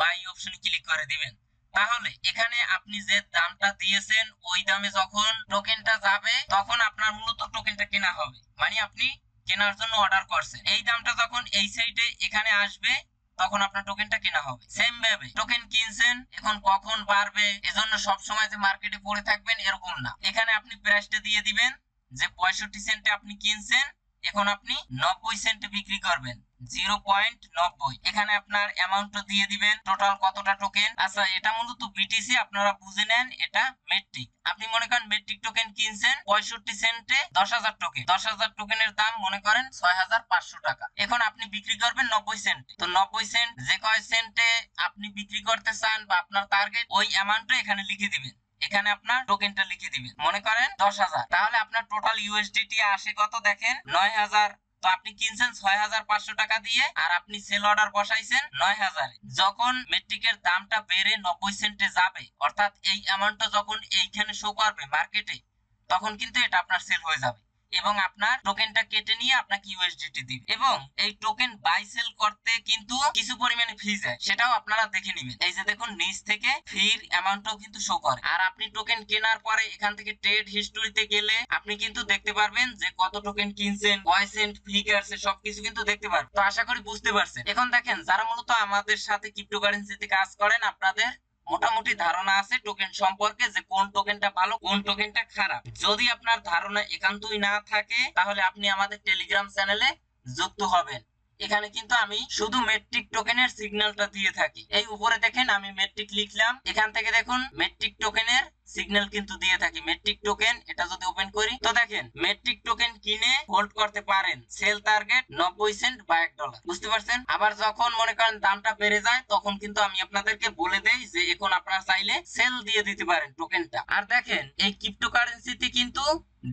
বাই অপশনে ক্লিক করে দিবেন। তাহলে এখানে আপনি যে দামটা দিয়েছেন ওই দামে যখন টোকেনটা যাবে তখন আপনার মূলত টোকেনটা কেনা হবে, মানে আপনি কেনার জন্য অর্ডার করছেন। এই দামটা যখন এই সাইডে এখানে আসবে তখন আপনার টোকেনটা কেনা হবে। সেম ভাবে টোকেন কিনছেন, এখন কখন বাড়বে এজন্য সব সময় যে মার্কেটে পড়ে থাকবেন এরকম না। এখানে আপনি প্রাইসটা দিয়ে দিবেন যে 65 সেন্টে আপনি কিনছেন, এখন আপনি 90 সেন্টে বিক্রি করবেন, 0.90। এখানে আপনার অ্যামাউন্টটা দিয়ে দিবেন টোটাল কতটা টোকেন। আচ্ছা, এটা মূলত বিটিসি, আপনারা বুঝে নেন এটা মেট্রিক। আপনি মনে করেন মেট্রিক টোকেন কিনছেন 65 সেন্টে 10,000 টোকেন, 10,000 টোকেনের দাম মনে করেন 6,500 টাকা। এখন আপনি বিক্রি করবেন 90 সেন্টে। তো 90 সেন্ট যে কয় সেন্টে আপনি বিক্রি করতে চান বা আপনার টার্গেট ওই অ্যামাউন্টটা এখানে লিখে দিবেন। এখানে আপনার টোকেনটা লিখে দিবেন, মনে করেন 10,000। তাহলে আপনার টোটাল ইউএসডিটি আসে কত দেখেন, 9,000। তো আপনি কিনছেন 6,500 টাকা দিয়ে আর আপনি সেল অর্ডার বসাইছেন 9,000। যখন মেট্রিকের দামটা বেড়ে 90 সেন্টে যাবে, অর্থাৎ এই অ্যামাউন্টটা যখন এইখানে শো করবে মার্কেটে, তখন কিন্তু এটা আপনার সেল হয়ে যাবে এবং আপনার টোকেনটা কেটে নিয়ে আপনাকে ইউএসডিটি দিবে। এবং এই টোকেন বাই সেল করতে কিন্তু কিছু পরিমাণে ফি যায়, সেটাও আপনারা দেখে নেবেন। এই যে দেখুন নিচ থেকে ফির অ্যামাউন্টটাও কিন্তু শো করে। আর আপনি টোকেন কেনার পরে এখান থেকে ট্রেড হিস্টরিতে গেলে আপনি কিন্তু দেখতে পারবেন যে কত টোকেন কিনছেন, কয় সেন্ট ফি কাটছে, সবকিছু কিন্তু দেখতে পারবেন। তো আশা করি বুঝতে পারছেন। এখন দেখেন যারা মূলত আমাদের সাথে ক্রিপ্টোকারেন্সিতে কাজ করেন, আপনাদের মোটামুটি ধারণা আছে টোকেন সম্পর্কে, যে কোন টোকেনটা ভালো কোন টোকেনটা খারাপ। যদি আপনার ধারণা একান্তই না থাকে তাহলে আপনি আমাদের টেলিগ্রাম চ্যানেলে যুক্ত হবেন। এখানে কিন্তু আমি শুধু মেট্রিক টোকেনের সিগন্যালটা দিয়ে থাকি। এই উপরে দেখেন আমি মেট্রিক লিখলাম, এখান থেকে দেখুন মেট্রিক টোকেনের সিগন্যাল কিন্তু দিয়ে থাকি। মেট্রিক টোকেন এটা যদি ওপেন করি তো দেখেন মেট্রিক টোকেন কিনে হোল্ড করতে পারেন, সেল টার্গেট 90 সেন্ট বা $1। বুঝতে পারছেন? আবার যখন মনে করেন দামটা বেড়ে যায় তখন কিন্তু আমি আপনাদেরকে বলে দেই যে এখন আপনারা চাইলে সেল দিয়ে দিতে পারেন টোকেনটা। আর দেখেন এই ক্রিপ্টোকারেন্সিতে কিন্তু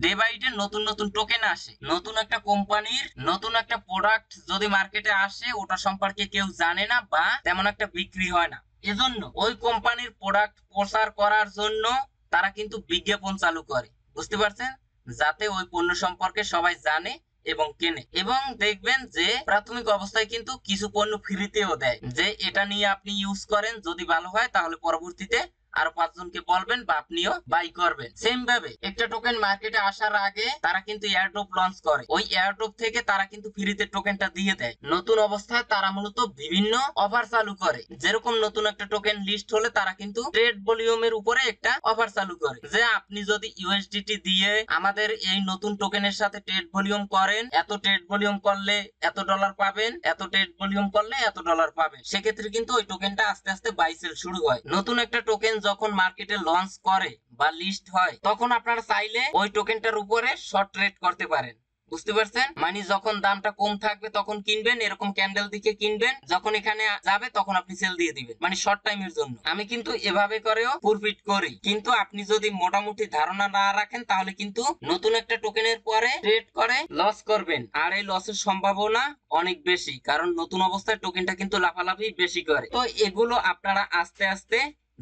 ডে বাই ডে নতুন নতুন টোকেন আসে। নতুন একটা কোম্পানির নতুন একটা প্রোডাক্ট যদি মার্কেটে আসে ওটা সম্পর্কে কেউ জানে না বা তেমন একটা বিক্রি হয় না, এজন্য ওই কোম্পানির প্রোডাক্ট প্রচার করার জন্য তারা কিন্তু বিজ্ঞাপন চালু করে। বুঝতে পারছেন? যাতে ওই পণ্য সম্পর্কে সবাই জানে এবং কেনে। এবং দেখবেন যে প্রাথমিক অবস্থায় কিন্তু কিছু পণ্য ফ্রিতেও দেয়, যে এটা নিয়ে আপনি ইউজ করেন, যদি ভালো হয় তাহলে পরবর্তীতে আরো 5 জনকে বলবেন বা আপনিও বাই করবেন। সেম ভাবে একটা টোকেন মার্কেটে আসার আগে তারা কিন্তু এয়ারড্রপ লঞ্চ করে, ওই এয়ারড্রপ থেকে তারা কিন্তু ফ্রিতে টোকেনটা দিয়ে দেয়। নতুন অবস্থায় তারা মূলত বিভিন্ন অফার চালু করে, যেরকম নতুন একটা টোকেন লিস্ট হলে তারা কিন্তু ট্রেড ভলিউমের উপরে একটা অফার চালু করে, যে আপনি যদি ইউএসডিটি দিয়ে আমাদের এই নতুন টোকেনের সাথে ট্রেড ভলিউম করেন, এত ট্রেড ভলিউম করলে এত ডলার পাবেন, এত ট্রেড ভলিউম করলে এত ডলার পাবেন। সেক্ষেত্রে কিন্তু ওই টোকেনটা আস্তে আস্তে বাই সেল শুরু হয়। নতুন একটা টোকেন যখন মার্কেটে লঞ্চ করে বা লিস্ট হয় তখন আপনারা চাইলে ওই টোকেনটার উপরে শর্ট ট্রেড করতে পারেন। বুঝতে পারছেন? মানে যখন দামটা কম থাকবে তখন কিনবেন, এরকম ক্যান্ডেল দিকে কিনবেন, যখন এখানে যাবে তখন আপনি সেল দিয়ে দিবেন, মানে শর্ট টাইমের জন্য। আমি কিন্তু এভাবে করেও প্রফিট করি, কিন্তু আপনি যদি মোটামুটি ধারণা না রাখেন তাহলে কিন্তু নতুন একটা টোকেনের পরে ট্রেড করে লস করবেন, আর এই লসের সম্ভাবনা অনেক বেশি, কারণ নতুন অবস্থায় টোকেনটা কিন্তু লাফালাফি বেশি করে। তো এগুলো আপনারা আস্তে আস্তে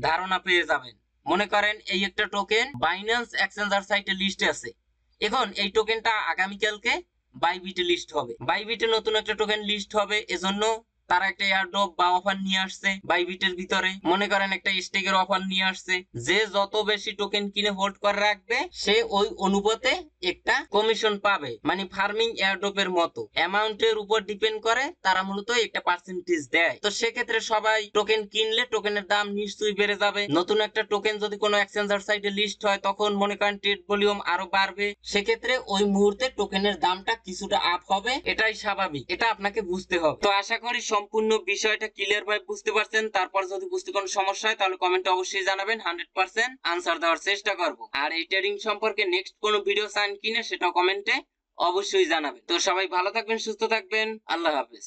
ধারণা পেয়ে যাবেন। মনে করেন এই একটা টোকেন বাইন্যান্স এক্সচেঞ্জার সাইটে লিস্টে আছে, এখন এই টোকেনটা আগামীকালকে বাইবিটে লিস্ট হবে। বাইবিটে নতুন একটা টোকেন লিস্ট হবে, এজন্য তারা একটা এয়ারড্রপ বা অফার নিয়ে আসছে বাইবিটের ভিতরে, মনে করেন একটা স্টেকের অফার নিয়ে আসছে, যে যত বেশি টোকেন কিনে হোল্ড করে রাখবে সে ওই অনুপাতে একটা কমিশন পাবে, মানে ফার্মিং এয়ারড্রপের মতো অ্যামাউন্টের উপর ডিপেন্ড করে তারা মূলত একটা পার্সেন্টেজ দেয়। তো সেক্ষেত্রে সবাই টোকেন কিনলে টোকেনের দাম নিশ্চয়ই বেড়ে যাবে। নতুন একটা টোকেন যদি কোনো এক্সচেঞ্জার সাইটে লিস্ট হয় তখন মনে করেন ট্রেড ভলিউম আরো বাড়বে, সেক্ষেত্রে ওই মুহূর্তে টোকেনের দামটা কিছুটা আপ হবে, এটাই স্বাভাবিক, এটা আপনাকে বুঝতে হবে। তো আশা করি সম্পূর্ণ বিষয়টা ক্লিয়ার ভাবে বুঝতে পারছেন। তারপর যদি বুঝতে কোনো সমস্যা হয় তাহলে কমেন্টে অবশ্যই জানাবেন, 100% আনসার দেওয়ার চেষ্টা করব। আর এই ট্রেডিং সম্পর্কে নেক্সট কোনো ভিডিও চান কিনা সেটাও কমেন্টে অবশ্যই জানাবেন। তো সবাই ভালো থাকবেন, সুস্থ থাকবেন, আল্লাহ হাফেজ।